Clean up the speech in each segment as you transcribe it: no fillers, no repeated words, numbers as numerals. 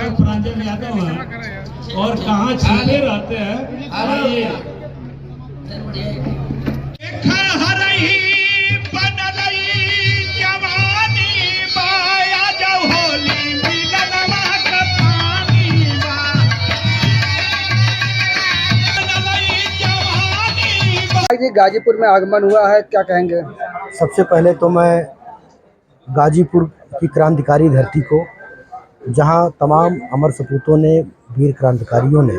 Doctor प्रांजल यादव हैं और कहाँ छिपे रहते हैं। आइए जी गाजीपुर में आगमन हुआ है, क्या कहेंगे? सबसे पहले तो मैं गाजीपुर की क्रांतिकारी धरती को, जहां तमाम अमर सपूतों ने, वीर क्रांतिकारियों ने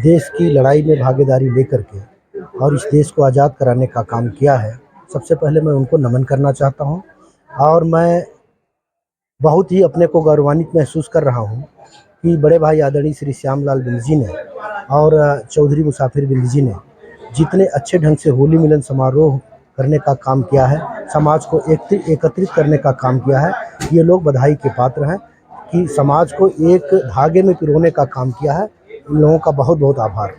देश की लड़ाई में भागीदारी लेकर के और इस देश को आज़ाद कराने का काम किया है, सबसे पहले मैं उनको नमन करना चाहता हूं। और मैं बहुत ही अपने को गौरवान्वित महसूस कर रहा हूं कि बड़े भाई आदरणीय श्री श्यामलाल बिंद जी ने और चौधरी मुसाफिर बिंद जी ने जितने अच्छे ढंग से होली मिलन समारोह करने का काम किया है, समाज को एकत्रित करने का काम किया है, ये लोग बधाई के पात्र हैं कि समाज को एक धागे में पिरोने का काम किया है। इन लोगों का बहुत बहुत आभार।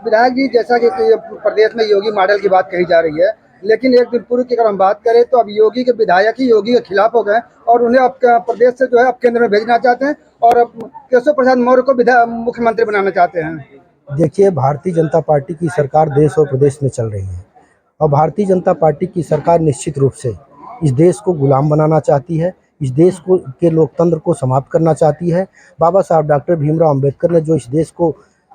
विधायक जी, जैसा कि प्रदेश में योगी मॉडल की बात कही जा रही है, लेकिन एक दिन पूर्व की अगर हम बात करें तो अब योगी के विधायक ही योगी के खिलाफ हो गए और उन्हें अब प्रदेश से जो है अब केंद्र में भेजना चाहते हैं और अब केशव प्रसाद मौर्य को मुख्यमंत्री बनाना चाहते हैं। देखिए, भारतीय जनता पार्टी की सरकार देश और प्रदेश में चल रही है और भारतीय जनता पार्टी की सरकार निश्चित रूप से इस देश को गुलाम बनाना चाहती है, इस देश को के लोकतंत्र को समाप्त करना चाहती है। बाबा साहब डॉक्टर भीमराव अंबेडकर ने जो इस देश को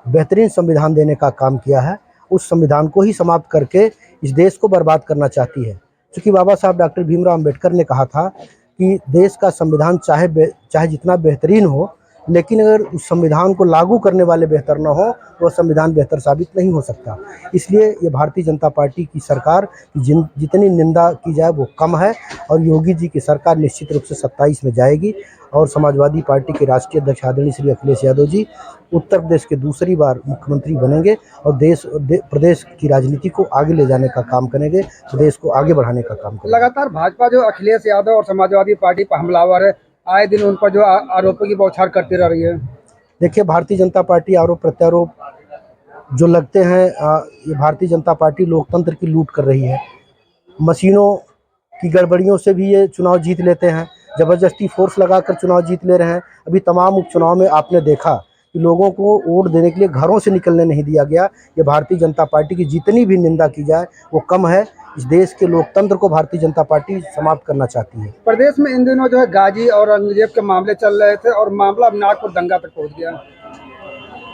बेहतरीन संविधान देने का काम किया है, उस संविधान को ही समाप्त करके इस देश को बर्बाद करना चाहती है। क्योंकि बाबा साहब डॉक्टर भीमराव अंबेडकर ने कहा था कि देश का संविधान चाहे जितना बेहतरीन हो, लेकिन अगर उस संविधान को लागू करने वाले बेहतर न हो तो वह संविधान बेहतर साबित नहीं हो सकता। इसलिए ये भारतीय जनता पार्टी की सरकार की जितनी निंदा की जाए वो कम है और योगी जी की सरकार निश्चित रूप से 27 में जाएगी और समाजवादी पार्टी के राष्ट्रीय अध्यक्ष आदरणीय श्री अखिलेश यादव जी उत्तर प्रदेश के दूसरी बार मुख्यमंत्री बनेंगे और प्रदेश की राजनीति को आगे ले जाने का काम करेंगे, प्रदेश को आगे बढ़ाने का काम करेंगे। लगातार भाजपा जो अखिलेश यादव और समाजवादी पार्टी पर हमलावर है, आए दिन उन पर जो आरोपों की बौछार करती रह रही है। देखिए, भारतीय जनता पार्टी आरोप प्रत्यारोप जो लगते हैं, ये भारतीय जनता पार्टी लोकतंत्र की लूट कर रही है। मशीनों की गड़बड़ियों से भी ये चुनाव जीत लेते हैं, ज़बरदस्ती फोर्स लगाकर चुनाव जीत ले रहे हैं। अभी तमाम उपचुनाव में आपने देखा कि लोगों को वोट देने के लिए घरों से निकलने नहीं दिया गया। ये भारतीय जनता पार्टी की जितनी भी निंदा की जाए वो कम है। इस देश के लोकतंत्र को भारतीय जनता पार्टी समाप्त करना चाहती है। प्रदेश में इन दिनों जो है गाजी और औरंगजेब के मामले चल रहे थे और मामला अब नागपुर दंगा तक पहुंच गया।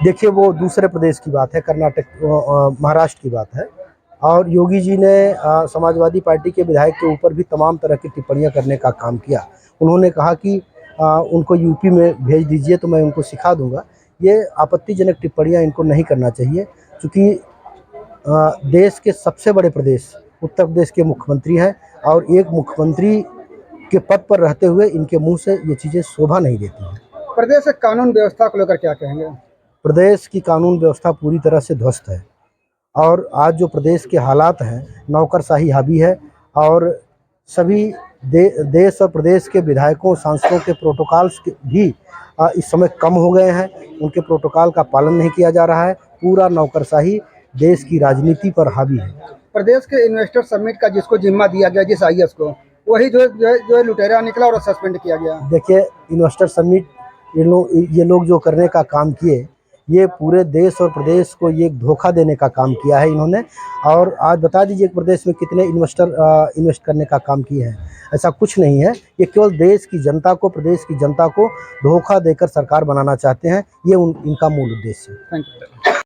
देखिए, वो दूसरे प्रदेश की बात है, कर्नाटक महाराष्ट्र की बात है। और योगी जी ने समाजवादी पार्टी के विधायक के ऊपर भी तमाम तरह की टिप्पणियां करने का काम किया। उन्होंने कहा कि उनको यूपी में भेज दीजिए तो मैं उनको सिखा दूंगा। ये आपत्तिजनक टिप्पणियां इनको नहीं करना चाहिए, क्योंकि देश के सबसे बड़े प्रदेश उत्तर प्रदेश के मुख्यमंत्री हैं और एक मुख्यमंत्री के पद पर रहते हुए इनके मुंह से ये चीज़ें शोभा नहीं देती हैं। प्रदेश के कानून व्यवस्था को लेकर क्या कहेंगे? प्रदेश की कानून व्यवस्था पूरी तरह से ध्वस्त है और आज जो प्रदेश के हालात हैं, नौकरशाही हावी है और सभी देश और प्रदेश के विधायकों सांसदों के प्रोटोकॉल्स भी इस समय कम हो गए हैं। उनके प्रोटोकॉल का पालन नहीं किया जा रहा है। पूरा नौकरशाही देश की राजनीति पर हावी है। प्रदेश के इन्वेस्टर समिट का जिसको जिम्मा दिया गया, जिस IAS को, वही जो लुटेरा निकला और सस्पेंड किया गया। देखिए, इन्वेस्टर समिट ये लोग जो करने का काम किए, ये पूरे देश और प्रदेश को ये धोखा देने का काम किया है इन्होंने। और आज बता दीजिए प्रदेश में कितने इन्वेस्टर इन्वेस्ट करने का काम किए हैं। ऐसा कुछ नहीं है, ये केवल देश की जनता को, प्रदेश की जनता को धोखा देकर सरकार बनाना चाहते हैं। ये इनका मूल उद्देश्य है। Thank you.